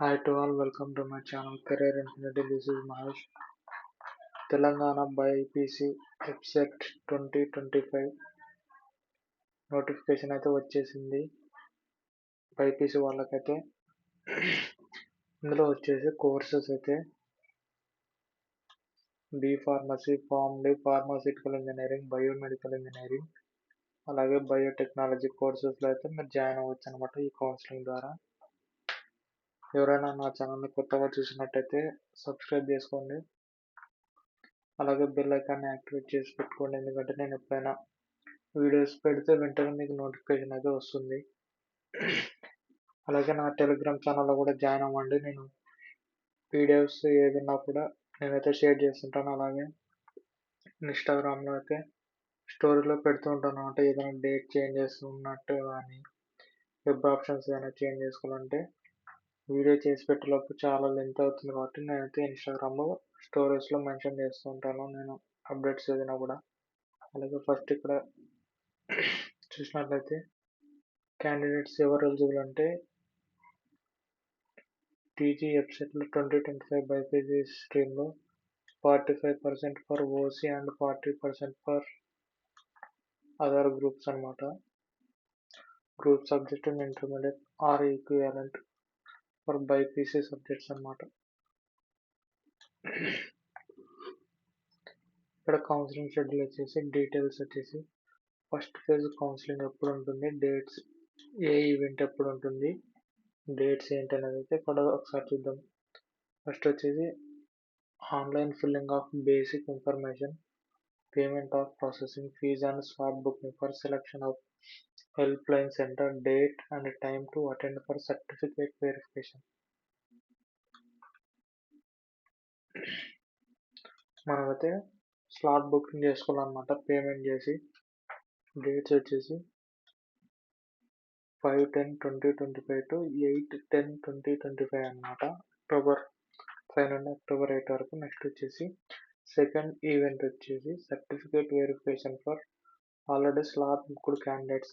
Hi to all, welcome to my channel Career Infinity. This is Mahesh. Telangana BIPC EBSET 2025 notification అయితే వచ్చేసింది BiPC వాళ్ళకైతే. ఇందులో వచ్చేసి courses అయితే B pharmacy, pharm pharmaceutical engineering, biomedical engineering, అలాగే biotechnology కోర్సెస్లో అయితే మీరు జాయిన్ అవ్వచ్చు అనమాట ఈ కౌన్సిలింగ్ ద్వారా. ఎవరైనా నా ఛానల్ని కొత్తగా చూసినట్టయితే సబ్స్క్రైబ్ చేసుకోండి, అలాగే బెల్ ఐకాన్ని యాక్టివేట్ చేసి పెట్టుకోండి, ఎందుకంటే నేను ఎప్పుడైనా వీడియోస్ పెడితే వెంటనే మీకు నోటిఫికేషన్ అయితే వస్తుంది. అలాగే నా టెలిగ్రామ్ ఛానల్లో కూడా జాయిన్ అవ్వండి. నేను పీడిఎఫ్స్ ఏదన్నా కూడా నేనైతే షేర్ చేస్తుంటాను. అలాగే ఇన్స్టాగ్రామ్లో అయితే స్టోరీలో పెడుతూ ఉంటాను, అంటే ఏదైనా డేట్ చేంజ్ చేస్తున్నట్టు కానీ వెబ్ ఆప్షన్స్ ఏదైనా చేంజ్ చేసుకోవాలంటే వీడియో చేసి పెట్టేలోపు చాలా లెంత్ అవుతుంది కాబట్టి నేనైతే ఇన్స్టాగ్రామ్లో స్టోరీస్లో మెన్షన్ చేస్తూ ఉంటాను నేను అప్డేట్స్ ఏదైనా కూడా. అలాగే ఫస్ట్ ఇక్కడ చూసినట్లయితే క్యాండిడేట్స్ ఎవరు ఎలిజిబుల్ అంటే టీజీ వెబ్సైట్లో 2025 బైపీసీ స్ట్రీమ్లో 45% for OC and 40% for other groups అనమాట. Group subject and intermediate or equivalent for BiPC subjects అనమాట. ఇక్కడ కౌన్సిలింగ్ షెడ్యూల్ వచ్చేసి డీటెయిల్స్ వచ్చేసి ఫస్ట్ ఫేజ్ కౌన్సిలింగ్ ఎప్పుడు ఉంటుంది, డేట్స్ ఏ ఈవెంట్ ఎప్పుడు ఉంటుంది, డేట్స్ ఏంటి అనేది అయితే ఇక్కడ ఒకసారి చూద్దాం. ఫస్ట్ వచ్చేసి online filling of basic information, payment of processing fee and slot booking for selection of help line centre, date and time to attend for certificate verification. మనమైతే స్లాట్ బుకింగ్ చేసుకోవాలన్నమాట పేమెంట్ చేసి. డేట్స్ వచ్చేసి 5/10/2025 to 8/10/2025 అనమాట. October 5 నుండి October 8 వరకు. Next వచ్చేసి second event వచ్చేసి certificate verification for already slot booked candidates.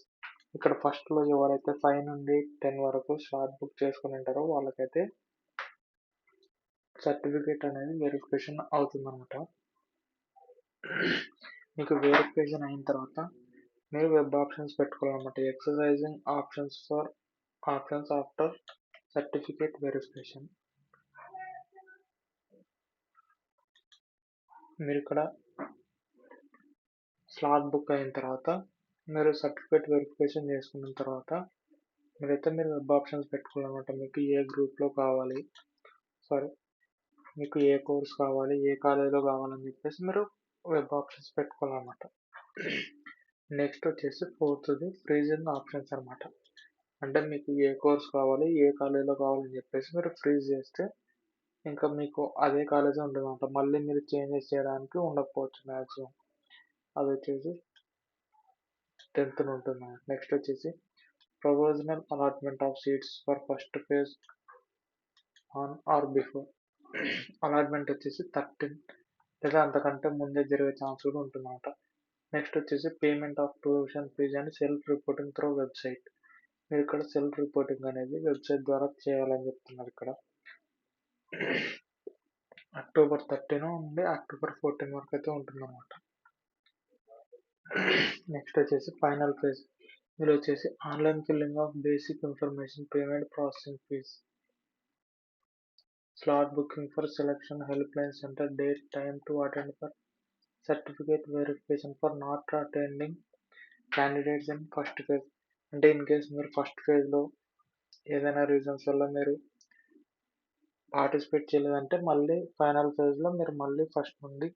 ఇక్కడ ఫస్ట్లో ఎవరైతే 5 నుండి 10 వరకు స్లాట్ బుక్ చేసుకుని ఉంటారో వాళ్ళకైతే సర్టిఫికేట్ అనేది వెరిఫికేషన్ అవుతుంది అనమాట. మీకు వెరిఫికేషన్ అయిన తర్వాత మీరు వెబ్ ఆప్షన్స్ పెట్టుకోవాలన్నమాట. Exercising options after certificate verification. మీరు ఇక్కడ స్లాట్ బుక్ అయిన తర్వాత మీరు సర్టిఫికేట్ వెరిఫికేషన్ చేసుకున్న తర్వాత మీరు వెబ్ ఆప్షన్స్ పెట్టుకోవాలన్నమాట. మీకు ఏ గ్రూప్లో కావాలి, మీకు ఏ కోర్స్ కావాలి, ఏ కాలేజీలో కావాలని చెప్పేసి మీరు వెబ్ ఆప్షన్స్ పెట్టుకోవాలన్నమాట. నెక్స్ట్ వచ్చేసి ఫోర్త్ది ఫ్రీజింగ్ ఆప్షన్స్ అనమాట. అంటే మీకు ఏ కోర్స్ కావాలి, ఏ కాలేజీలో కావాలని చెప్పేసి మీరు ఫ్రీజ్ చేస్తే ఇంకా మీకు అదే కాలేజీ ఉంటుంది అనమాట. మళ్ళీ మీరు చేంజెస్ చేయడానికి ఉండకపోవచ్చు మ్యాక్సిమం. అది వచ్చేసి 10th ఉంటుంది. నెక్స్ట్ వచ్చేసి provisional allotment of seats for first phase on or before. Allotment వచ్చేసి 13 లేదా అంతకంటే ముందే జరిగే ఛాన్స్ కూడా ఉంటుందన్నమాట. నెక్స్ట్ వచ్చేసి payment of tuition fee and self reporting through website. మీరు ఇక్కడ సెల్ఫ్ రిపోర్టింగ్ అనేది వెబ్సైట్ ద్వారా చేయాలని చెప్తున్నారు. ఇక్కడ అక్టోబర్ 13 నుండి అక్టోబర్ 14 వరకు అయితే ఉంటుందన్నమాట. నెక్స్ట్ వచ్చేసి ఫైనల్ ఫేజ్. ఇందులో వచ్చేసి online filling of basic information, payment processing fee, slot booking for selection, help line centre, date, time to attend for certificate verification for not attending candidates in first phase. అంటే in case మీరు first ఫేజ్లో ఏదైనా reasons వల్ల మీరు participate చేయలేదంటే మళ్ళీ final ఫేజ్లో మీరు మళ్ళీ ఫస్ట్ నుండి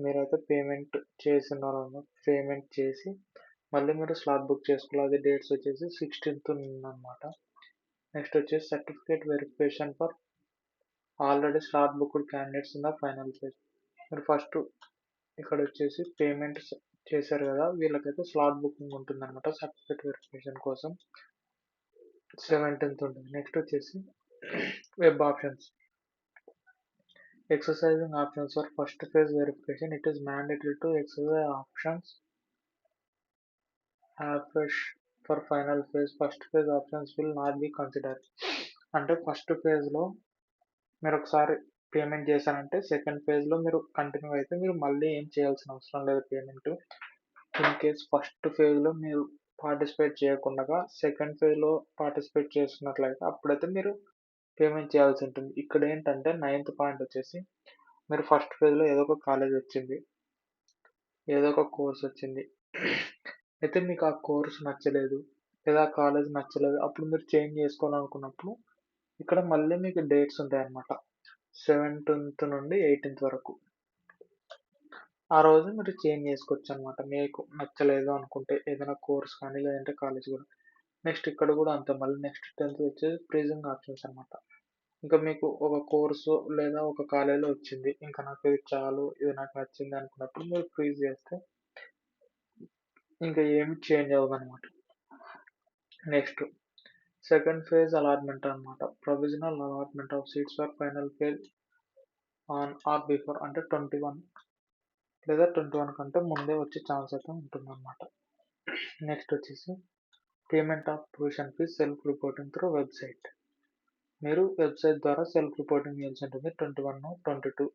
మీరైతే పేమెంట్ చేసి ఉన్నారన్నమాట. పేమెంట్ చేసి మళ్ళీ మీరు స్లాట్ బుక్ చేసుకోవాలి. అది డేట్స్ వచ్చేసి 16th ఉందన్నమాట. నెక్స్ట్ వచ్చేసి certificate verification for already slot booked candidates in the final phase. మీరు ఫస్ట్ ఇక్కడ వచ్చేసి పేమెంట్ చేశారు కదా, వీళ్ళకైతే స్లాట్ బుకింగ్ ఉంటుందన్నమాట. సర్టిఫికేట్ వెరిఫికేషన్ కోసం 17th ఉంటుంది. నెక్స్ట్ వచ్చేసి web options. Exercising options for first phase verification. It is mandatory to exercise options afresh for final phase. First phase options will not be considered. అంటే first ఫేజ్‌లో మీరొకసారి payment చేశారంటే second ఫేజ్‌లో మీరు continue అయితే మీరు మళ్ళీ ఏం చేయాల్సిన అవసరం లేదు పేమెంటు. ఇన్ కేస్ ఫస్ట్ ఫేజ్‌లో మీరు పార్టిసిపేట్ చేయకుండగా సెకండ్ ఫేజ్‌లో పార్టిసిపేట్ చేస్తున్నట్లయితే అప్పుడైతే మీరు పేమెంట్ చేయాల్సి ఉంటుంది. ఇక్కడేంటంటే నైన్త్ పాయింట్ వచ్చేసి మీరు ఫస్ట్ ఫేజ్‌లో ఏదో ఒక కాలేజ్ వచ్చింది. ఏదో ఒక కోర్స్ వచ్చింది. అయితే మీకు ఆ కోర్స్ నచ్చలేదు. లేదా ఆ కాలేజ్ నచ్చలేదు. అప్పుడు మీరు చేంజ్ చేసుకోవాలనుకున్నప్పుడు ఇక్కడ మళ్ళీ మీకు డేట్స్ ఉంటాయన్నమాట. 17థ్ నుండి 18థ్ వరకు. ఆ రోజు మీరు చేంజ్ చేసుకోవచ్చనమాట. మీకు నచ్చలేదు అనుకుంటే ఏదైనా కోర్స్ కానీ లేదంటే కాలేజ్ కూడా. నెక్స్ట్ ఇక్కడ కూడా అంతే మళ్ళీ నెక్స్ట్ 10థ్ వచ్చేసి ఫ్రీజింగ్ ఆప్షన్స్ అనమాట. ఇంకా మీకు ఒక కోర్సు లేదా ఒక కాలేజీలో వచ్చింది. ఇంకా నాకు ఇది చాలు, ఇది నాకు నచ్చింది అనుకున్నప్పుడు మీరు ఫ్రీజ్ చేస్తే ఇంకా ఏమి చేంజ్ అవ్వదనమాట. నెక్స్ట్ సెకండ్ ఫేజ్ అలాట్‌మెంట్ అన్నమాట. Provisional allotment of seats for final phase on or before అంటే 21 లేదా 21 కంటే ముందే వచ్చే ఛాన్స్ అయితే ఉంటుందన్నమాట. నెక్స్ట్ వచ్చేసి payment of tuition fee self reporting through website. మీరు వెబ్‌సైట్ ద్వారా సెల్ఫ్ రిపోర్టింగ్ చేయాల్సి ఉంటుంది. 21, 22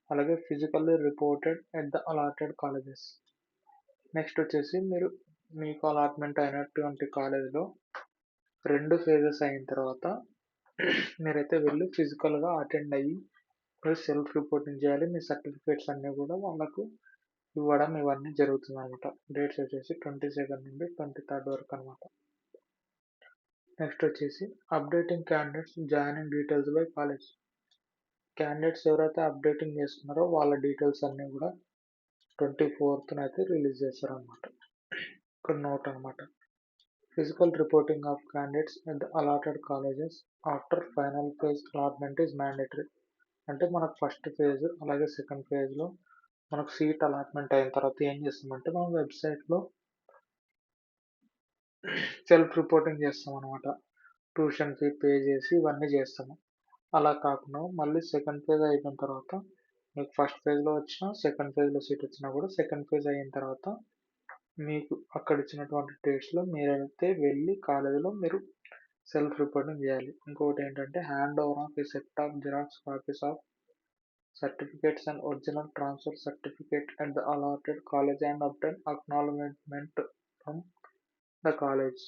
అలాగే physically reported at the allotted colleges. Next వచ్చేసి మీకు అలాట్‌మెంట్ అయినటువంటి కాలేజ్‌లో 2 ఫేజెస్ అయిన తర్వాత మీరైతే వెళ్లి ఫిజికల్‌గా అటెండ్ అయ్యి మీరు సెల్ఫ్ రిపోర్టింగ్ చేయాలి. మీ సర్టిఫికేట్స్ అన్నీ కూడా వాళ్ళకు ఇవ్వడం ఇవన్నీ జరుగుతుందనమాట. డేట్స్ వచ్చేసి 22 నుండి 23 వరకు అనమాట. నెక్స్ట్ వచ్చేసి updating candidates joining details by college. Candidates ఎవరైతే అప్డేటింగ్ చేసుకున్నారో వాళ్ళ డీటెయిల్స్ అన్నీ కూడా 24థ్ రిలీజ్ చేస్తారనమాట. ఇక్కడ నోట్ అనమాట. Physical reporting of candidates at the allotted colleges after final phase allotment is mandatory. అంటే మనకు ఫస్ట్ ఫేజ్ అలాగే సెకండ్ ఫేజ్‌లో మనకు సీట్ అలాట్‌మెంట్ అయిన తర్వాత ఏం చేస్తామంటే మనం వెబ్‌సైట్‌లో సెల్ఫ్ రిపోర్టింగ్ చేస్తామనమాట. ట్యూషన్ ఫీ పే చేసి ఇవన్నీ చేస్తాము. అలా కాకుండా మళ్ళీ సెకండ్ ఫేజ్ అయిపోయిన తర్వాత మీకు ఫస్ట్ ఫేజ్‌లో వచ్చినా, సెకండ్ ఫేజ్‌లో సీట్ వచ్చినా కూడా సెకండ్ ఫేజ్ అయిన తర్వాత మీకు అక్కడ ఇచ్చినటువంటి డేట్స్‌లో మీరైతే వెళ్లి కాలేజీలో మీరు సెల్ఫ్ రిపోర్టింగ్ చేయాలి. ఇంకొకటేంటంటే hand over of A set of xerox copies of certificates and original transfer certificate at the allotted college and obtain acknowledgement from the college.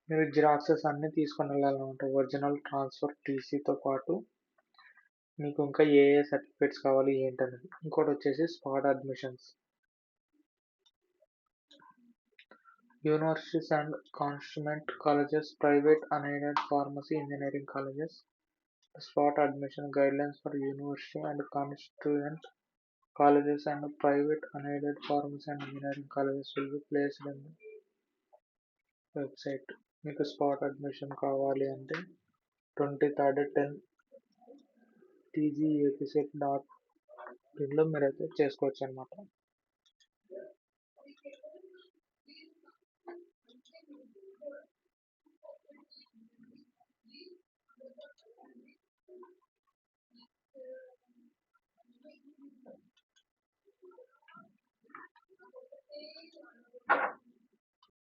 మీరు జిరాక్సెస్ అన్నీ తీసుకొని వెళ్ళాలన్నమాట. ఒరిజినల్ ట్రాన్స్‌ఫర్ టీసీతో పాటు మీకు ఇంకా ఏ సర్టిఫికేట్స్ కావాలి ఏంటనేది. ఇంకోటొచ్చేసి spot admissions. Universities and constituent colleges, private unaided pharmacy engineering colleges. The spot admission guidelines for university and constituent colleges and private unaided pharmacy and engineering colleges will be placed in the website. మీకు spot admission కావాలి అంటే 23rd 10 tgapset.in మీరైతే చేసుకోవచ్చు అనమాట.